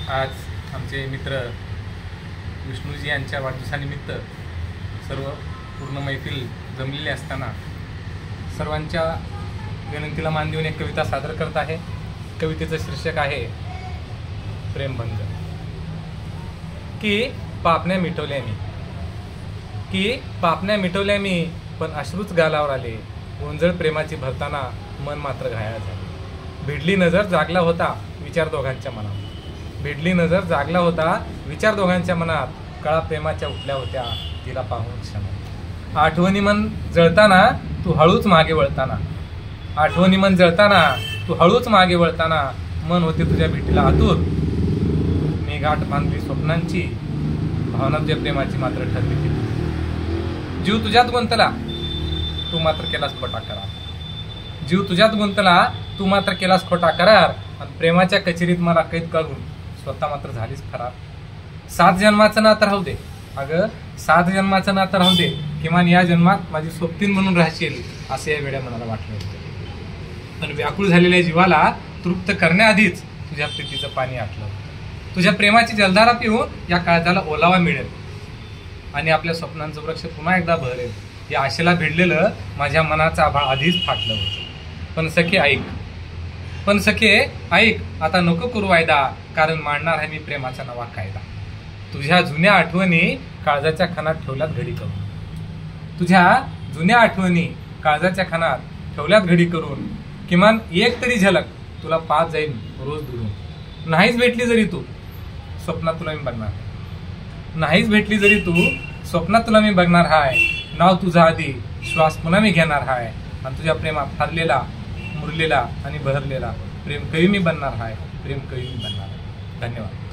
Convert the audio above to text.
आज आमचे मित्र विष्णूजी यांच्या वाढदिवसानिमित्त सर्व पूर्ण मैफिल जमलेली असताना सर्वांच्या विनंतीला मान देऊन एक कविता सादर करत आहे। कवितेचं शीर्षक आहे प्रेमभंग। की पापण्या मिटवल्या मी पण अश्रूच गालावर आले। गोंजळ प्रेमाची भरताना मन मात्र घायाळ झाले। भिडली नजर जागला होता विचार दोघांच्या मनात कळा प्रेमाच्या उठल्या होत्या तिला पाहून क्षण। आठवणी मन जळताना तू हळूच मागे वळताना मन होते तुझ्या भेटीला आतुर। मी गाठ बांधली स्वप्नांची भावना तुझ्या प्रेमाची मात्र ठरली ती। जीव तुझ्यात गुंतला तू मात्र केलास खोटा करार आणि प्रेमाच्या कचेरीत मला कैद करून स्वतः मात्र झालीच फरार। 7 जन्माचं नातं राहू दे, अगं 7 जन्माचं नातं राहू दे, किमान या जन्मात माझी सोबतीन म्हणून राहशील असे या वेळा मनाला वाटलं होतं। पण व्याकुळ झालेल्या जीवाला तृप्त करण्याआधीच तुझ्या प्रीतीचं पाणी आटलं। तुझ्या प्रेमाची जलधारा पिऊन या काळजाला ओलावा मिळेल आणि आपल्या स्वप्नांचं वृक्ष पुन्हा एकदा बहरेल या आशेला भिडलेलं माझ्या मनाचं आभाळ आधीच फाटलं होतं। पण सखे ऐक आता नको करू वायदा, कारण मांडणार आहे मी प्रेमाचा नवा कायदा। तुझ्या जुन्या आठवणी काळजाच्या खणात ठेवल्यात घडी करून किमान एक तरी झलक तुला पाहत जाईल रोज दुरून। नाहीच भेटली जरी तू स्वप्नात तुला मी बघणार हाय। नाव तुझा आधी श्वास पुन्हा मी घेणार हाय आणि तुझ्या प्रेमात हरलेला मुरलेला आणि बहरलेला प्रेम कवी मी बनणार हाय। धन्यवाद।